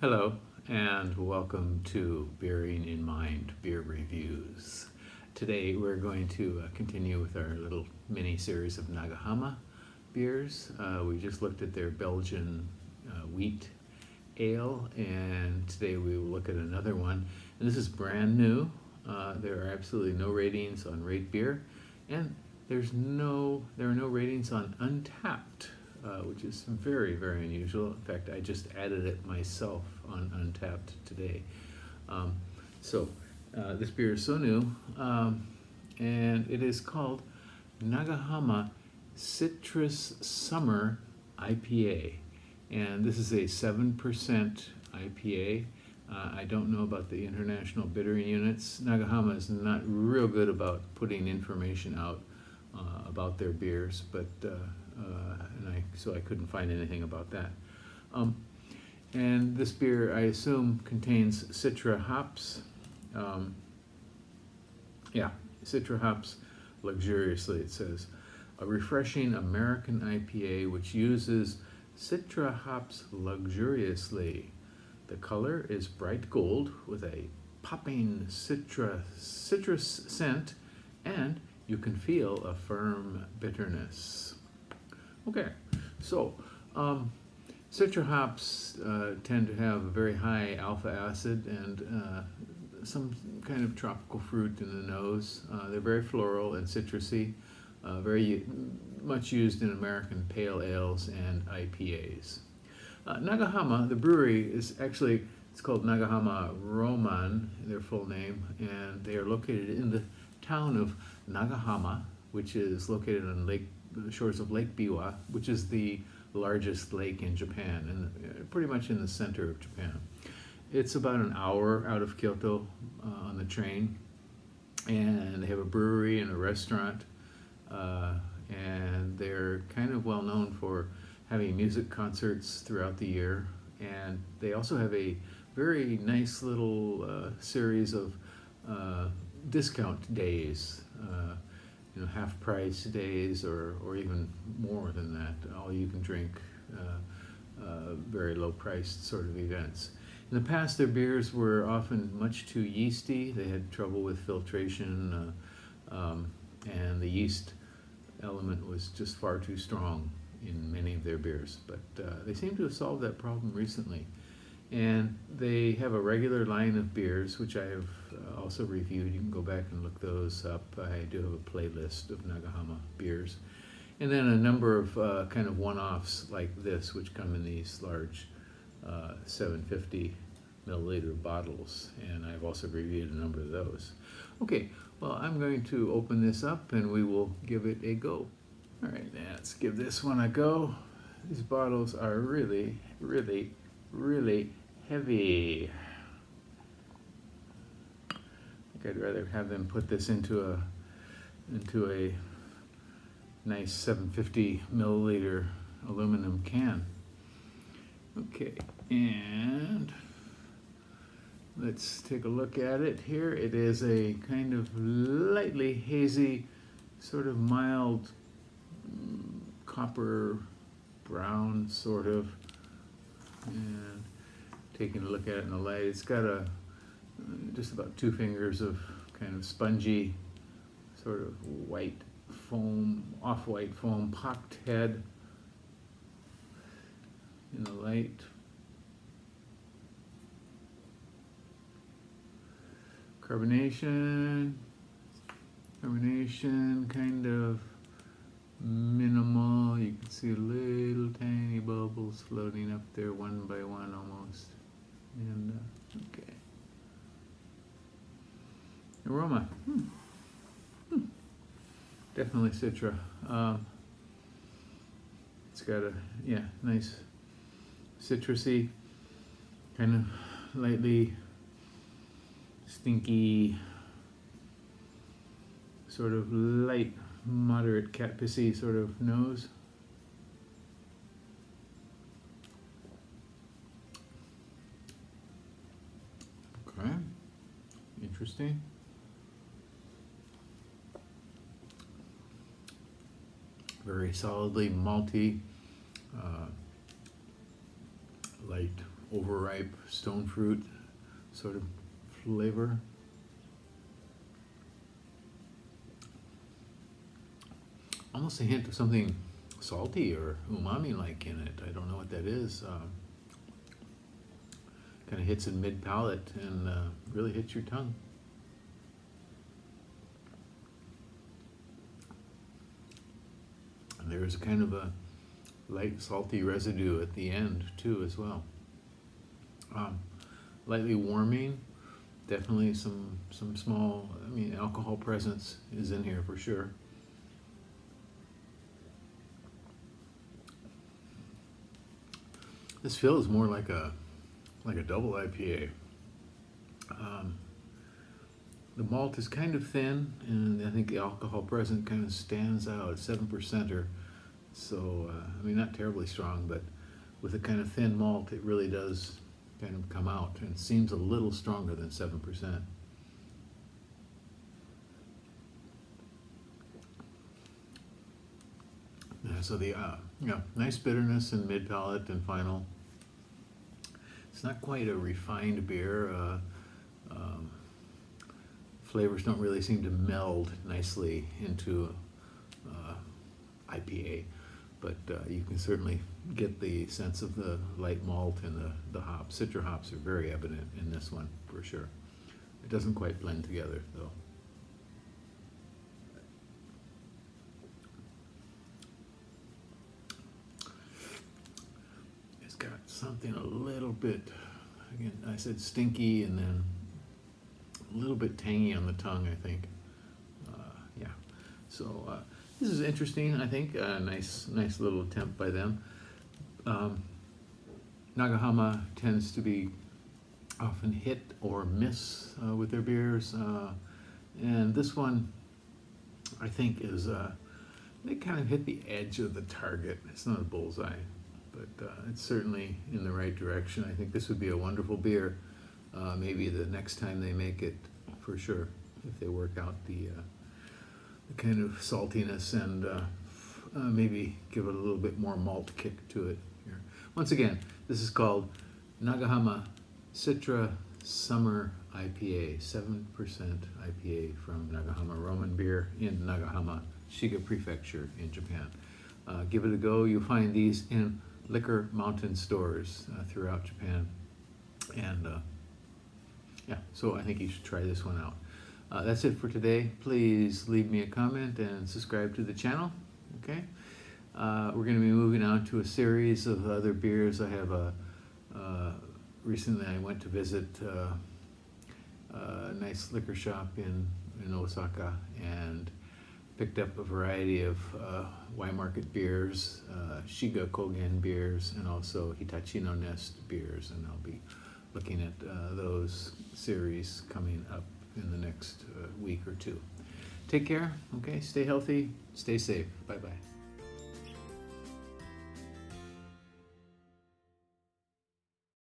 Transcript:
Hello, and welcome to Bearing in Mind Beer Reviews. Today we're going to continue with our little mini series of Nagahama beers. We just looked at their Belgian wheat ale, and today we will look at another one. And this is brand new. There are absolutely no ratings on Rate Beer, and there are no ratings on Untapped. Which is very, very unusual. In fact, I just added it myself on Untapped today. This beer is so new, and it is called Nagahama Citra Summer IPA. And this is a 7% IPA. I don't know about the international bittering units. Nagahama is not real good about putting information out about their beers, but so I couldn't find anything about that. And this beer, I assume, contains Citra hops. Citra hops luxuriously, it says. A refreshing American IPA which uses Citra hops luxuriously. The color is bright gold with a popping citrus scent, and you can feel a firm bitterness. Okay, so Citra hops tend to have a very high alpha acid and some kind of tropical fruit in the nose. They're very floral and citrusy, very much used in American pale ales and IPAs. Nagahama, the brewery, is actually, it's called Nagahama Roman, their full name, and they are located in the town of Nagahama, which is located on the shores of Lake Biwa, which is the largest lake in Japan, and pretty much in the center of Japan. It's about an hour out of Kyoto on the train, and they have a brewery and a restaurant, and they're kind of well known for having music concerts throughout the year, and they also have a very nice little series of discount days, half price days or even more than that, all you can drink, very low priced sort of events. In the past, their beers were often much too yeasty. They had trouble with filtration, and the yeast element was just far too strong in many of their beers, but they seem to have solved that problem recently. And they have a regular line of beers, which I have also reviewed. You can go back and look those up. I do have a playlist of Nagahama beers. And then a number of kind of one-offs like this, which come in these large 750 milliliter bottles. And I've also reviewed a number of those. Okay, well, I'm going to open this up and we will give it a go. All right, let's give this one a go. These bottles are really, really, really heavy. I think I'd rather have them put this into a nice 750 milliliter aluminum can. Okay, and let's take a look at it here. It is a kind of lightly hazy, sort of mild copper brown sort of, and taking a look at it in the light, it's got just about 2 fingers of kind of spongy, sort of white foam, off-white foam, pocked head in the light. Carbonation kind of minimal. You can see little tiny bubbles floating up there one by one almost. And okay. Aroma. Definitely Citra. It's got a nice citrusy, kind of lightly stinky, sort of light, moderate cat pissy sort of nose. Okay, interesting. Very solidly malty, light overripe stone fruit sort of flavor. Almost a hint of something salty or umami-like in it. I don't know what that is. Kind of hits in mid-palate and really hits your tongue. And there's a kind of a light salty residue at the end too as well. Lightly warming, definitely some small, alcohol presence is in here for sure. This feels more like a double IPA. The malt is kind of thin, and I think the alcohol present kind of stands out. It's 7%er, so not terribly strong, but with a kind of thin malt, it really does kind of come out, and seems a little stronger than 7%. So the nice bitterness in mid palate and final. It's not quite a refined beer. Flavors don't really seem to meld nicely into IPA, but you can certainly get the sense of the light malt and the hops. Citra hops are very evident in this one for sure. It doesn't quite blend together though. It's got something a little bit, again, I said stinky and then a little bit tangy on the tongue, I think. Yeah, so this is interesting, I think. Nice little attempt by them. Nagahama tends to be often hit or miss with their beers, and this one, I think, is they kind of hit the edge of the target. It's not a bullseye, but it's certainly in the right direction. I think this would be a wonderful beer. Maybe the next time they make it, for sure, if they work out the kind of saltiness and maybe give it a little bit more malt kick to it here. Once again, this is called Nagahama Citra Summer IPA, 7% IPA from Nagahama Roman Beer in Nagahama, Shiga Prefecture in Japan. Give it a go. You'll find these in liquor mountain stores throughout Japan. And yeah, so I think you should try this one out. That's it for today. Please leave me a comment and subscribe to the channel. Okay, we're going to be moving on to a series of other beers. I have recently I went to visit a nice liquor shop in Osaka and picked up a variety of Y Market beers, Shiga Kogen beers, and also Hitachi no Nest beers, and I'll be looking at those series coming up in the next week or two. Take care, okay? Stay healthy, stay safe. Bye-bye.